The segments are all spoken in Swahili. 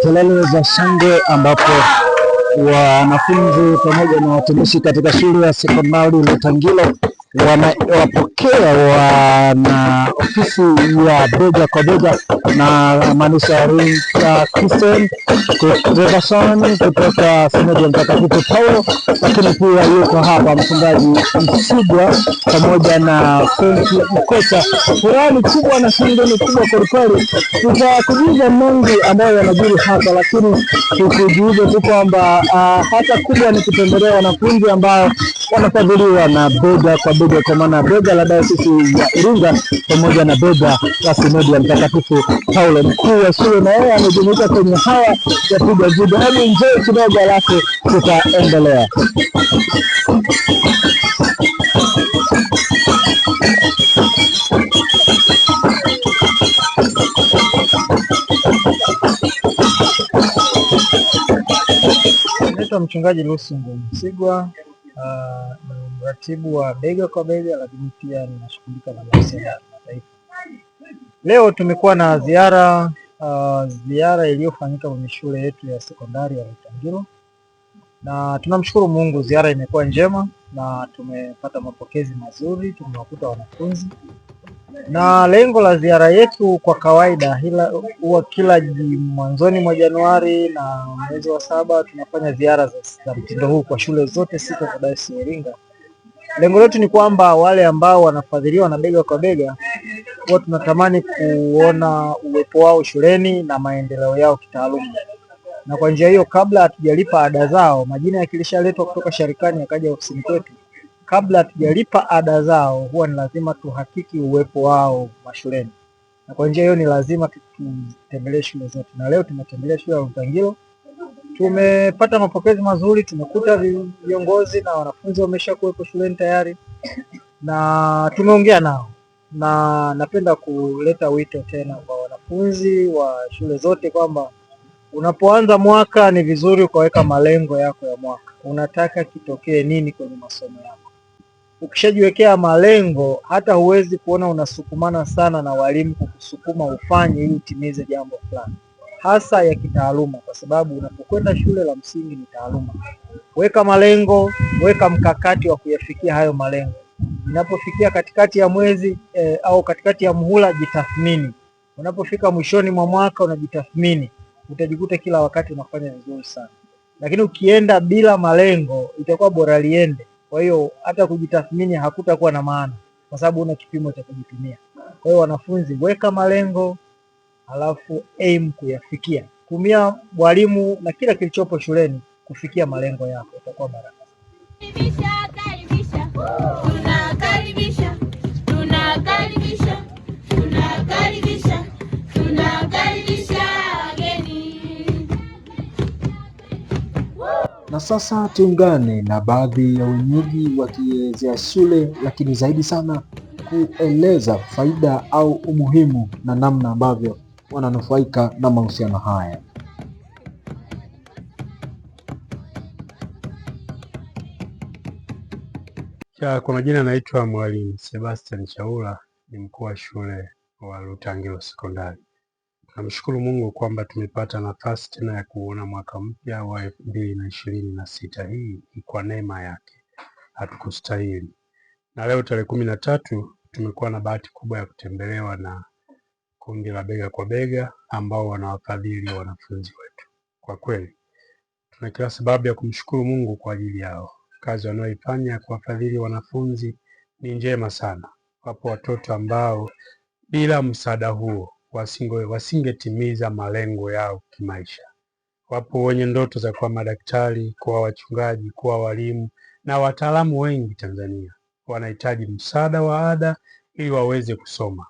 kelele za shangwe ambapo wanafunzi pamoja na watumishi katika shule ya sekondari Lutangilo wanawapokea wana ofisi ya bega kwa bega na Manisha Christian Redasoni kutoka Sinodi ya Mtakatifu Paulo, lakini pia yuko hapa mchungaji Msigwa pamoja na Frenki Mkocha. Furaha ni kubwa na shangwe ni kubwa kwa kweli. Tutakujuza mengi ambayo yanajiri hapa, lakini tukujuze tu kwamba hata kubwa ni kutembelea wanafunzi ambao wanafadhiliwa na bega kwa bega, kwa maana bega la Dayosisi ya Iringa pamoja na bega la Sinodi ya Mtakatifu Paulo. Mkuu wa shule na yeye amejumuika kwenye hawa ya piga jibu. Hebu njoo kidogo alafu tutaendelea. Naitwa mchungaji Lusungu Msigwa, mratibu wa bega kwa bega, lakini pia ninashughulika na mahusiano ya kimataifa. Leo tumekuwa na ziara iliyofanyika kwenye shule yetu ya sekondari ya Lutangilo, na tunamshukuru Mungu, ziara imekuwa njema na tumepata mapokezi mazuri, tumewakuta wanafunzi. Na lengo la ziara yetu kwa kawaida huwa kila mwanzoni mwa Januari na mwezi wa 7 tunafanya ziara za mtindo huu kwa shule zote 6 za Dayosisi ya Iringa. Lengo letu ni kwamba wale ambao wanafadhiliwa na bega kwa bega huwa tunatamani kuona uwepo wao shuleni na maendeleo yao kitaaluma. Na kwa njia hiyo, kabla hatujalipa ada zao, majina yakilishaletwa kutoka sharikani yakaja ofisini kwetu, kabla hatujalipa ada zao huwa ni lazima tuhakiki uwepo wao mashuleni. Na kwa njia hiyo ni lazima tutembelee shule zote. Na leo tumetembelea shule ya Lutangilo. Tumepata mapokezi mazuri, tumekuta viongozi na wanafunzi wamesha kuwepo shuleni tayari na tumeongea nao. Na napenda kuleta wito tena kwa wanafunzi wa shule zote kwamba unapoanza mwaka ni vizuri ukaweka malengo yako ya mwaka. Unataka kitokee nini kwenye masomo yako? Ukishajiwekea malengo, hata huwezi kuona unasukumana sana na walimu kukusukuma ufanye ili utimize jambo fulani, hasa ya kitaaluma, kwa sababu unapokwenda shule la msingi ni taaluma. Weka malengo, weka mkakati wa kuyafikia hayo malengo. Unapofikia katikati ya mwezi au katikati ya muhula, jitathmini. Unapofika mwishoni mwa mwaka unajitathmini. Utajikuta kila wakati unafanya vizuri sana. Lakini ukienda bila malengo itakuwa bora liende. Kwa hiyo hata kujitathmini hakutakuwa na maana, kwa sababu una kipimo cha kujipimia. Kwa hiyo wanafunzi, weka malengo alafu aim kuyafikia. Tumia walimu na kila kilichopo shuleni kufikia malengo yako, itakuwa baraka. Na sasa tuungane na baadhi ya wenyeji wakielezea shule, lakini zaidi sana kueleza faida au umuhimu na namna ambavyo wananufaika na mahusiano haya. Kwa majina naitwa Mwalimu Sebastian Chaula, ni mkuu wa shule wa Lutangilo Sekondari. Namshukuru Mungu kwamba tumepata nafasi tena ya kuona mwaka mpya wa 2026. Hii kwa neema yake, hatukustahili. Na leo tarehe 13 tumekuwa na bahati kubwa ya kutembelewa na kundi la bega kwa bega ambao wanawafadhili wanafunzi wetu. Kwa kweli tuna kila sababu ya kumshukuru Mungu kwa ajili yao. Kazi wanayoifanya kuwafadhili wanafunzi ni njema sana. Wapo watoto ambao bila msaada huo wasingetimiza malengo yao kimaisha. Wapo wenye ndoto za kuwa madaktari, kuwa wachungaji, kuwa walimu na wataalamu wengi Tanzania. Wanahitaji msaada wa ada ili waweze kusoma.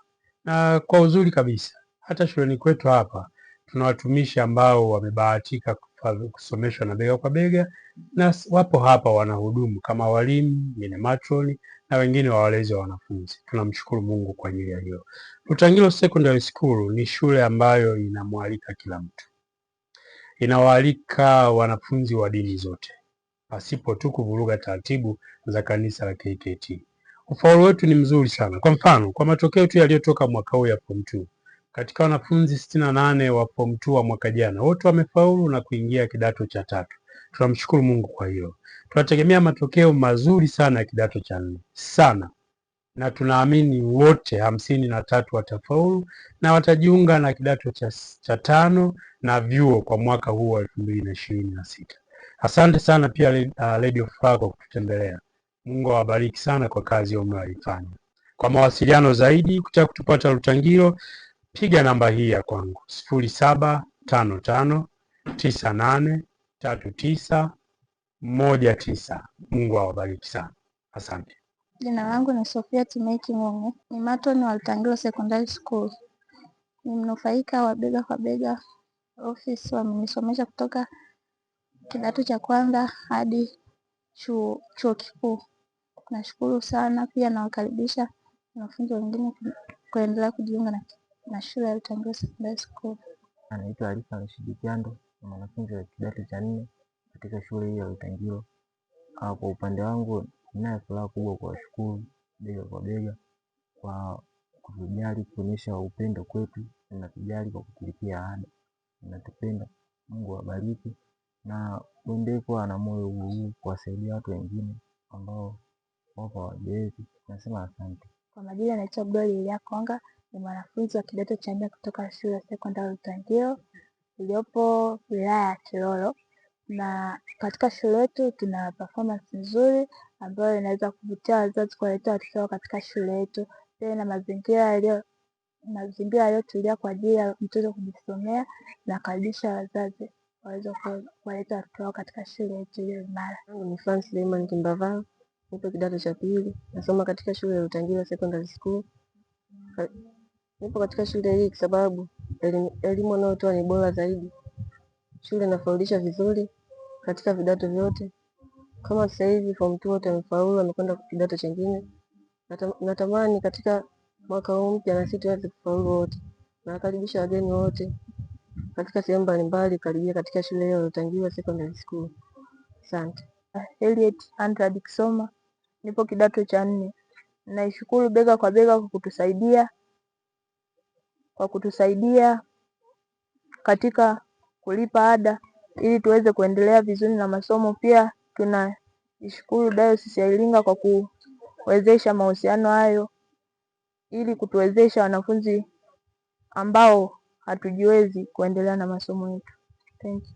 Na kwa uzuri kabisa, hata shuleni kwetu hapa tuna watumishi ambao wamebahatika kusomeshwa na bega kwa bega, na wapo hapa wanahudumu kama walimu, wengine matroni na wengine walezi wa wanafunzi. Tunamshukuru Mungu kwa ajili ya hilo. Lutangilo Secondary School ni shule ambayo inamwalika kila mtu. Inawaalika wanafunzi wa dini zote, pasipo tu kuvuruga taratibu za kanisa la KKT. Ufaulu wetu ni mzuri sana. Kwa mfano, kwa matokeo tu yaliyotoka mwaka huu ya form 2, Katika wanafunzi 68 wa form 2 wa mwaka jana, wote wamefaulu na kuingia kidato cha tatu. Tunamshukuru Mungu kwa hilo. Tunategemea matokeo mazuri sana ya kidato cha 4 sana, na tunaamini wote 53 watafaulu na watajiunga na kidato cha 5 na vyuo kwa mwaka huu wa 2026. Asante sana pia Radio Furaha kwa kututembelea. Mungu awabariki sana kwa kazi hiyo mnayoifanya. Kwa mawasiliano zaidi, kutaka kutupata Lutangilo, piga namba hii ya kwangu 0755983919. Mungu awabariki sana. Asante. Jina langu ni Sofia Timeki Mungu, ni matron wa Lutangilo Secondary School. Ni mnufaika wa bega kwa bega office, wamenisomesha kutoka kidato cha kwanza hadi chuo kikuu. Nashukuru sana, pia nawakaribisha wanafunzi wengine kuendelea kujiunga na shule ya Lutangilo Secondary School. Anaitwa Alifa Rashidi Kyando, ni mwanafunzi wa kidato cha 4 katika shule hii ya Lutangilo. Kwa upande wangu, ninayo furaha kubwa kuwashukuru bega kwa bega kwa kutujali, kuonyesha upendo kwetu, mnatujali kwa kutulipia ada, mnatupenda. Mungu awabariki na muendelee kuwa na moyo huu kuwasaidia watu wengine ambao wako hawajiwezi. Nasema asante. Kwa majina naitwa Abdul Elia Konga, ni mwanafunzi wa kidato cha 4 kutoka shule ya sekondari Lutangilo iliyopo wilaya ya Kilolo, na katika shule yetu tuna performance nzuri ambayo inaweza kuvutia wazazi kuleta watoto wao katika shule yetu. Pia na mazingira yaliyotulia kwa ajili ya mtoto kujisomea, na karibisha wazazi waweze kuleta watoto wao katika shule yetu iliyo imara. Ni Francis Raymond Kimbava, nipo kidato cha 2, nasoma katika shule ya Lutangilo Secondary School. Nipo katika shule hii kwa sababu elimu wanayotoa ni bora zaidi. Shule inafundisha vizuri katika vidato vyote. Kama sasa hivi form 2 wote wamefaulu, wamekwenda kidato kingine. Natamani katika mwaka huu mpya na sisi tuweze kufaulu wote. Nawakaribisha wageni wote katika sehemu mbalimbali karibia katika shule ya Lutangilo Secondary School. Asante. Elliot Andrad Kisoma, nipo kidato cha 4. Naishukuru bega kwa bega kwa kutusaidia katika kulipa ada ili tuweze kuendelea vizuri na masomo. Pia tunaishukuru Dayosisi ya Iringa kwa kuwezesha mahusiano hayo ili kutuwezesha wanafunzi ambao hatujiwezi kuendelea na masomo yetu. Thank you.